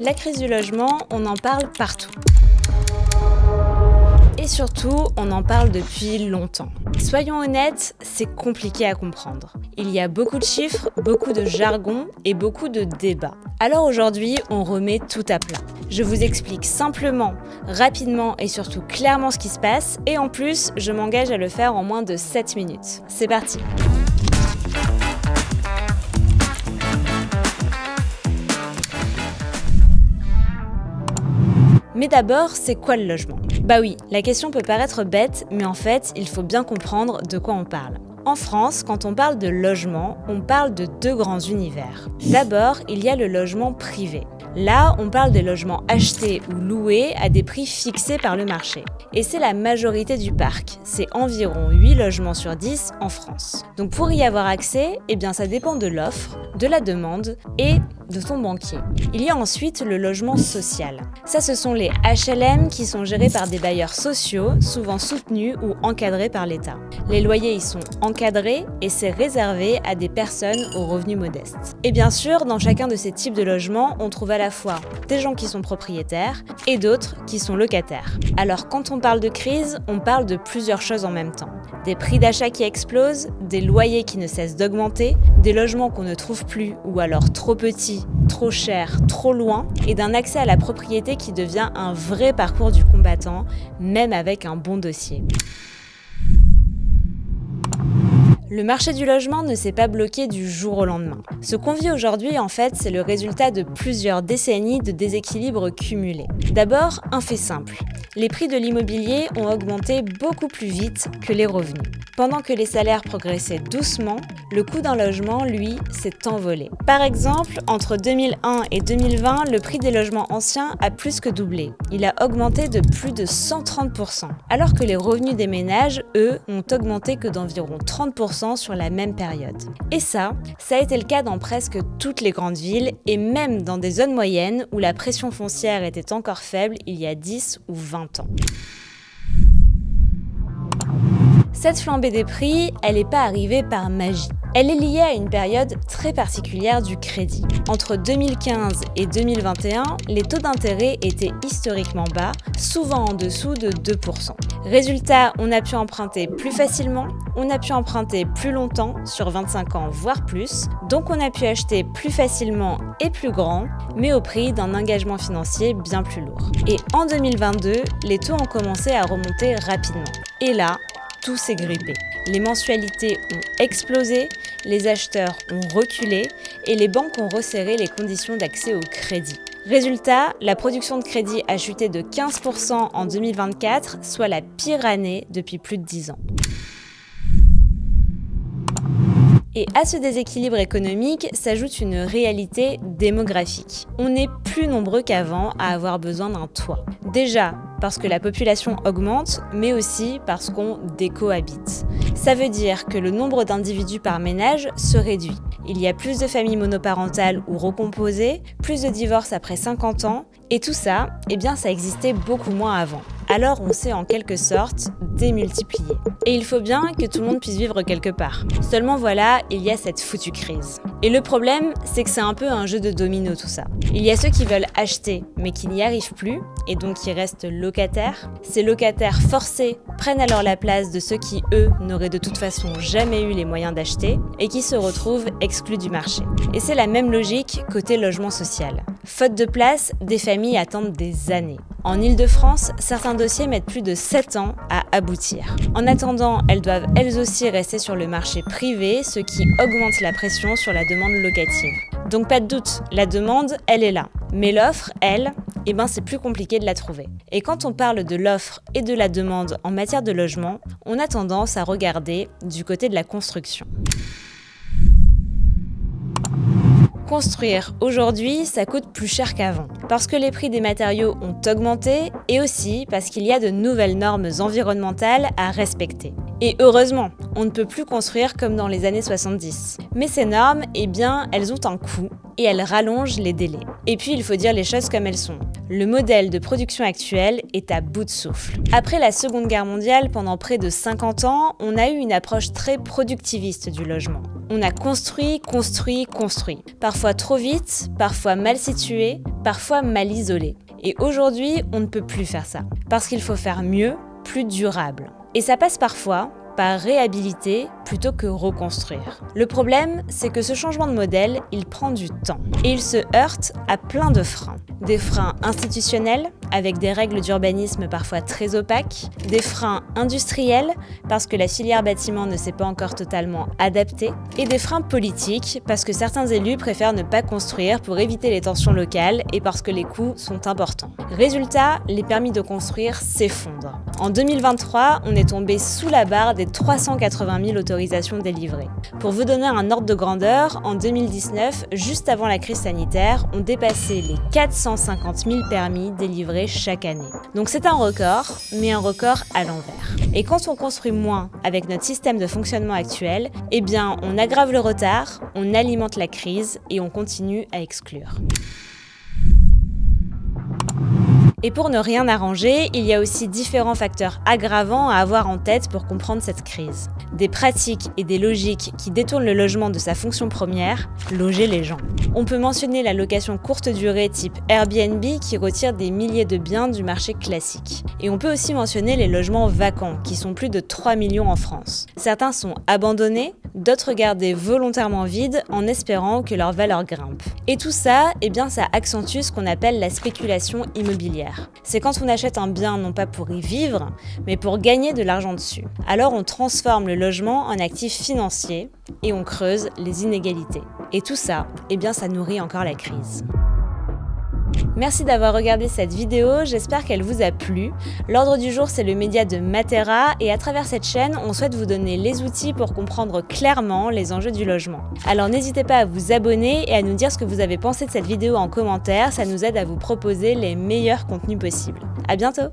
La crise du logement, on en parle partout. Et surtout, on en parle depuis longtemps. Soyons honnêtes, c'est compliqué à comprendre. Il y a beaucoup de chiffres, beaucoup de jargon et beaucoup de débats. Alors aujourd'hui, on remet tout à plat. Je vous explique simplement, rapidement et surtout clairement ce qui se passe, et en plus, je m'engage à le faire en moins de 7 minutes. C'est parti! Mais d'abord, c'est quoi le logement? Bah oui, la question peut paraître bête, mais en fait, il faut bien comprendre de quoi on parle. En France, quand on parle de logement, on parle de deux grands univers. D'abord, il y a le logement privé. Là, on parle des logements achetés ou loués à des prix fixés par le marché. Et c'est la majorité du parc, c'est environ 8 logements sur 10 en France. Donc pour y avoir accès, eh bien ça dépend de l'offre, de la demande et de ton banquier. Il y a ensuite le logement social. Ça, ce sont les HLM qui sont gérés par des bailleurs sociaux, souvent soutenus ou encadrés par l'État. Les loyers y sont encadrés et c'est réservé à des personnes aux revenus modestes. Et bien sûr, dans chacun de ces types de logements, on trouve à la fois des gens qui sont propriétaires et d'autres qui sont locataires. Alors quand on parle de crise, on parle de plusieurs choses en même temps. Des prix d'achat qui explosent, des loyers qui ne cessent d'augmenter, des logements qu'on ne trouve plus ou alors trop petits, trop chers, trop loin, et d'un accès à la propriété qui devient un vrai parcours du combattant, même avec un bon dossier. Le marché du logement ne s'est pas bloqué du jour au lendemain. Ce qu'on vit aujourd'hui, en fait, c'est le résultat de plusieurs décennies de déséquilibres cumulés. D'abord, un fait simple. Les prix de l'immobilier ont augmenté beaucoup plus vite que les revenus. Pendant que les salaires progressaient doucement, le coût d'un logement, lui, s'est envolé. Par exemple, entre 2001 et 2020, le prix des logements anciens a plus que doublé. Il a augmenté de plus de 130%, alors que les revenus des ménages, eux, ont augmenté que d'environ 30% sur la même période. Et ça a été le cas dans presque toutes les grandes villes et même dans des zones moyennes où la pression foncière était encore faible il y a 10 ou 20 ans. Cette flambée des prix, elle n'est pas arrivée par magie. Elle est liée à une période très particulière du crédit. Entre 2015 et 2021, les taux d'intérêt étaient historiquement bas, souvent en dessous de 2%. Résultat, on a pu emprunter plus facilement, on a pu emprunter plus longtemps, sur 25 ans voire plus, donc on a pu acheter plus facilement et plus grand, mais au prix d'un engagement financier bien plus lourd. Et en 2022, les taux ont commencé à remonter rapidement. Et là, tout s'est grippé. Les mensualités ont explosé, les acheteurs ont reculé et les banques ont resserré les conditions d'accès au crédit. Résultat, la production de crédit a chuté de 15% en 2024, soit la pire année depuis plus de 10 ans. Et à ce déséquilibre économique s'ajoute une réalité démographique. On est plus nombreux qu'avant à avoir besoin d'un toit. Déjà, parce que la population augmente, mais aussi parce qu'on décohabite. Ça veut dire que le nombre d'individus par ménage se réduit. Il y a plus de familles monoparentales ou recomposées, plus de divorces après 50 ans, et tout ça, eh bien ça existait beaucoup moins avant. Alors on s'est en quelque sorte démultiplié. Et il faut bien que tout le monde puisse vivre quelque part. Seulement voilà, il y a cette foutue crise. Et le problème, c'est que c'est un peu un jeu de domino tout ça. Il y a ceux qui veulent acheter, mais qui n'y arrivent plus, et donc qui restent locataires. Ces locataires forcés prennent alors la place de ceux qui, eux, n'auraient de toute façon jamais eu les moyens d'acheter, et qui se retrouvent exclus du marché. Et c'est la même logique côté logement social. Faute de place, des familles attendent des années. En Île-de-France, certains dossiers mettent plus de 7 ans à aboutir. En attendant, elles doivent elles aussi rester sur le marché privé, ce qui augmente la pression sur la demande locative. Donc pas de doute, la demande, elle est là. Mais l'offre, elle, eh ben c'est plus compliqué de la trouver. Et quand on parle de l'offre et de la demande en matière de logement, on a tendance à regarder du côté de la construction. Construire aujourd'hui, ça coûte plus cher qu'avant, parce que les prix des matériaux ont augmenté et aussi parce qu'il y a de nouvelles normes environnementales à respecter. Et heureusement, on ne peut plus construire comme dans les années 70. Mais ces normes, eh bien, elles ont un coût et elles rallongent les délais. Et puis, il faut dire les choses comme elles sont. Le modèle de production actuel est à bout de souffle. Après la Seconde Guerre mondiale, pendant près de 50 ans, on a eu une approche très productiviste du logement. On a construit, parfois trop vite, parfois mal situé, parfois mal isolés. Et aujourd'hui, on ne peut plus faire ça, parce qu'il faut faire mieux, plus durable. Et ça passe parfois par réhabiliter plutôt que reconstruire. Le problème, c'est que ce changement de modèle, il prend du temps. Et il se heurte à plein de freins. Des freins institutionnels, avec des règles d'urbanisme parfois très opaques, des freins industriels, parce que la filière bâtiment ne s'est pas encore totalement adaptée, et des freins politiques, parce que certains élus préfèrent ne pas construire pour éviter les tensions locales et parce que les coûts sont importants. Résultat, les permis de construire s'effondrent. En 2023, on est tombé sous la barre des 380 000 autorisations délivrées. Pour vous donner un ordre de grandeur, en 2019, juste avant la crise sanitaire, on dépassait les 450 000 permis délivrés chaque année. Donc c'est un record, mais un record à l'envers. Et quand on construit moins avec notre système de fonctionnement actuel, eh bien on aggrave le retard, on alimente la crise et on continue à exclure. Et pour ne rien arranger, il y a aussi différents facteurs aggravants à avoir en tête pour comprendre cette crise. Des pratiques et des logiques qui détournent le logement de sa fonction première, loger les gens. On peut mentionner la location courte durée type Airbnb qui retire des milliers de biens du marché classique. Et on peut aussi mentionner les logements vacants, qui sont plus de 3 millions en France. Certains sont abandonnés, d'autres gardés volontairement vides en espérant que leur valeur grimpe. Et tout ça, eh bien, ça accentue ce qu'on appelle la spéculation immobilière. C'est quand on achète un bien non pas pour y vivre, mais pour gagner de l'argent dessus. Alors on transforme le logement en actif financier et on creuse les inégalités. Et tout ça, eh bien, ça nourrit encore la crise. Merci d'avoir regardé cette vidéo, j'espère qu'elle vous a plu. L'ordre du jour, c'est le média de Matera et à travers cette chaîne, on souhaite vous donner les outils pour comprendre clairement les enjeux du logement. Alors n'hésitez pas à vous abonner et à nous dire ce que vous avez pensé de cette vidéo en commentaire, ça nous aide à vous proposer les meilleurs contenus possibles. À bientôt!